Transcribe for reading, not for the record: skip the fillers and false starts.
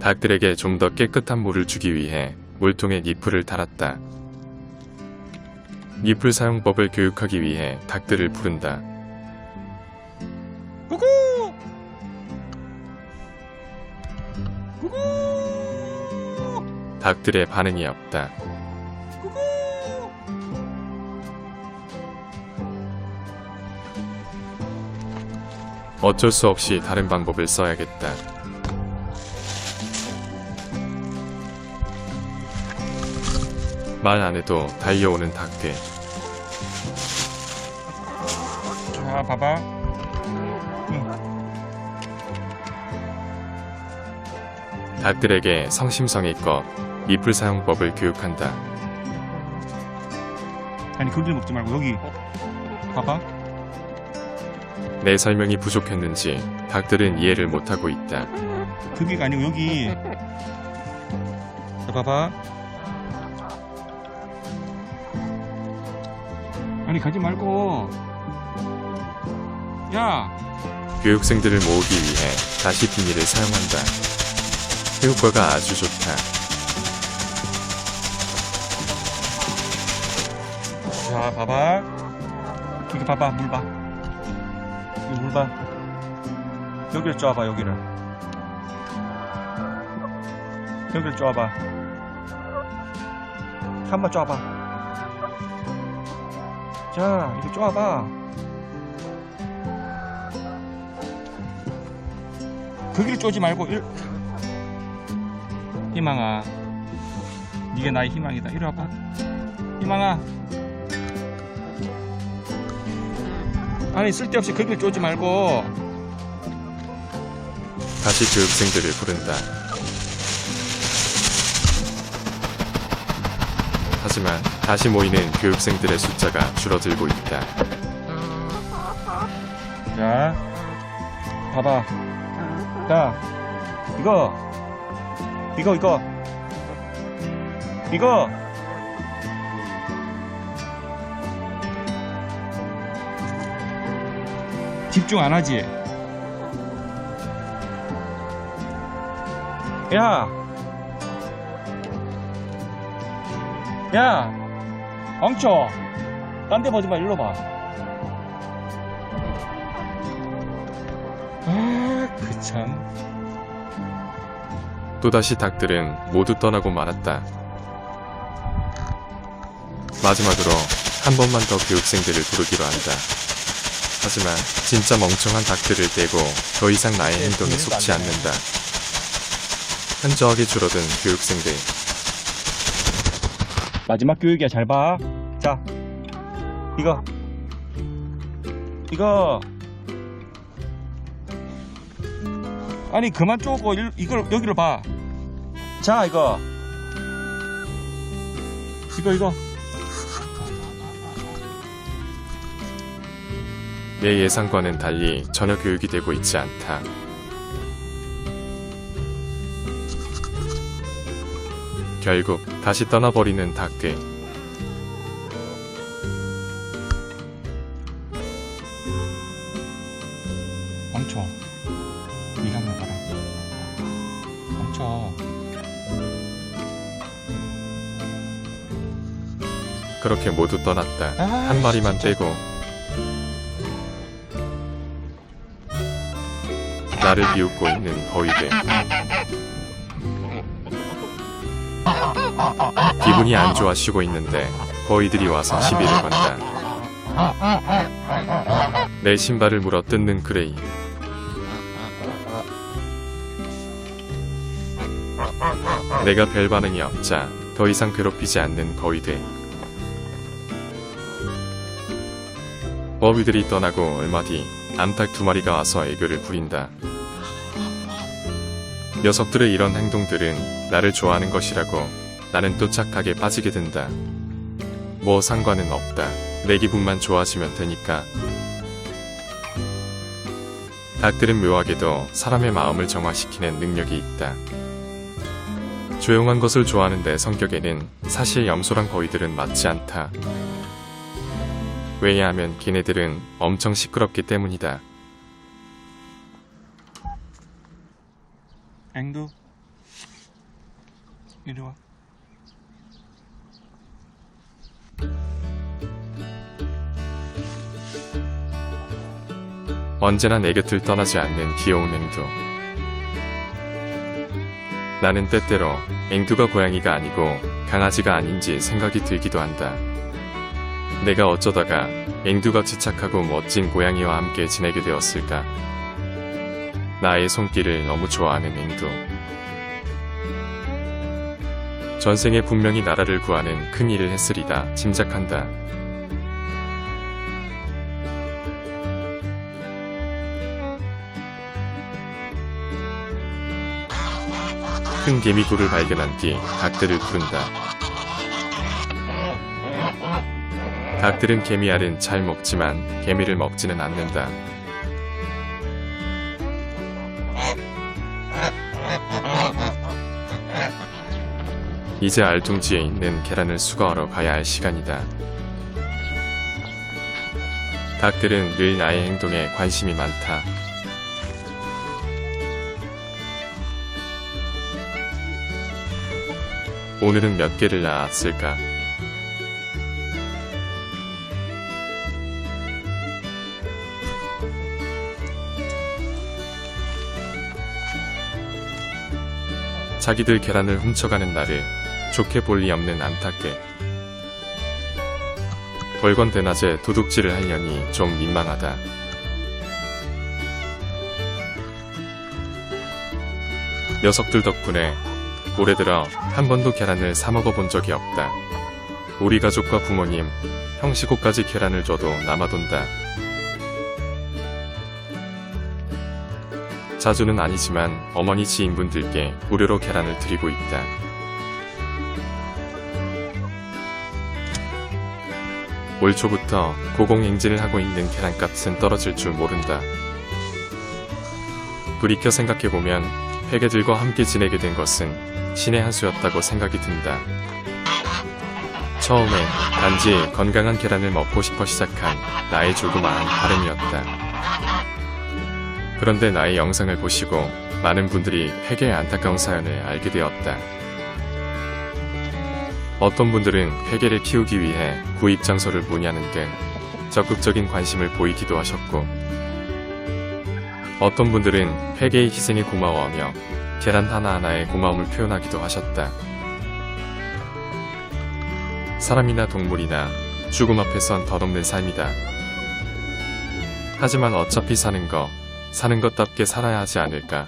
닭들에게 좀 더 깨끗한 물을 주기 위해 물통에 니플을 달았다. 니플 사용법을 교육하기 위해 닭들을 부른다. 구구! 구구! 닭들의 반응이 없다. 구구! 어쩔 수 없이 다른 방법을 써야겠다. 말 안 해도 달려오는 닭들. 자, 봐봐. 닭들에게 성심성의껏 니플 사용법을 교육한다. 아니, 거기를 먹지 말고 여기. 봐봐. 내 설명이 부족했는지 닭들은 이해를 못하고 있다. 거기가 아니고 여기. 자, 봐봐. 아니, 가지 말고. 야! 교육생들을 모으기 위해 다시 비닐을 사용한다. 효과가 아주 좋다. 자, 봐봐. 이거 봐봐, 물 봐. 이거 물 봐. 여기를 쪼아봐, 여기를. 여기를 쪼아봐. 한번 쪼아봐. 자, 이거 쪼아봐. 거기를 쪼지 말고, 희망아. 네가 나의 희망이다. 이리 와봐. 희망아. 아니, 쓸데없이 거기를 쪼지 말고. 다시 교육생들을 부른다. 하지만 다시 모이는 교육생들의 숫자가 줄어들고 있다. 자, 봐봐. 자, 이거. 집중 안 하지? 야! 야! 엉쳐! 딴 데 보지 마, 일로 봐. 그 참. 또다시 닭들은 모두 떠나고 말았다. 마지막으로 한 번만 더 교육생들을 부르기로 한다. 하지만 진짜 멍청한 닭들을 떼고 더 이상 나의 행동에 속지 않는다. 현저하게 줄어든 교육생들. 마지막 교육이야, 잘 봐. 자, 이거. 아니, 그만 쪼고 이걸 여기를 봐. 자, 이거. 내 예상과는 달리 전혀 교육이 되고 있지 않다. 결국 다시 떠나버리는 닭들. 멈춰. 네가 한번 봐라. 멈춰. 그렇게 모두 떠났다. 한 마리만 빼고 나를 비웃고 있는 거위들. 기분이 안 좋아 쉬고 있는데 거위들이 와서 시비를 건다. 내 신발을 물어 뜯는 그레이. 내가 별 반응이 없자 더 이상 괴롭히지 않는 거위들. 거위들이 떠나고 얼마 뒤 암탉 2마리가 와서 애교를 부린다. 녀석들의 이런 행동들은 나를 좋아하는 것이라고 나는 또 착하게 빠지게 된다. 뭐 상관은 없다. 내 기분만 좋아지면 되니까. 닭들은 묘하게도 사람의 마음을 정화시키는 능력이 있다. 조용한 것을 좋아하는 내 성격에는 사실 염소랑 거위들은 맞지 않다. 왜냐하면 걔네들은 엄청 시끄럽기 때문이다. 앵두 이리 와. 언제나 내 곁을 떠나지 않는 귀여운 앵두. 나는 때때로 앵두가 고양이가 아니고 강아지가 아닌지 생각이 들기도 한다. 내가 어쩌다가 앵두같이 착하고 멋진 고양이와 함께 지내게 되었을까? 나의 손길을 너무 좋아하는 앵두. 전생에 분명히 나라를 구하는 큰 일을 했으리다 짐작한다. 큰 개미굴을 발견한 뒤 닭들을 부른다. 닭들은 개미알은 잘 먹지만 개미를 먹지는 않는다. 이제 알둥지에 있는 계란을 수거하러 가야 할 시간이다. 닭들은 늘 나의 행동에 관심이 많다. 오늘은 몇 개를 낳았을까? 자기들 계란을 훔쳐가는 나를 좋게 볼 리 없는 안타께. 벌건 대낮에 도둑질을 하려니 좀 민망하다. 녀석들 덕분에 올해 들어 한 번도 계란을 사 먹어본 적이 없다. 우리 가족과 부모님, 형식호까지 계란을 줘도 남아돈다. 자주는 아니지만 어머니 지인분들께 무료로 계란을 드리고 있다. 올 초부터 고공행진을 하고 있는 계란값은 떨어질 줄 모른다. 돌이켜 생각해보면 회계들과 함께 지내게 된 것은 신의 한 수였다고 생각이 든다. 처음엔 단지 건강한 계란을 먹고 싶어 시작한 나의 조그마한 바람이었다. 그런데 나의 영상을 보시고 많은 분들이 회계의 안타까운 사연을 알게 되었다. 어떤 분들은 회계를 키우기 위해 구입 장소를 문의하는 등 적극적인 관심을 보이기도 하셨고, 어떤 분들은 회계의 희생에 고마워하며 계란 하나하나에 고마움을 표현하기도 하셨다. 사람이나 동물이나 죽음 앞에선 덧없는 삶이다. 하지만 어차피 사는 것답게 살아야 하지 않을까.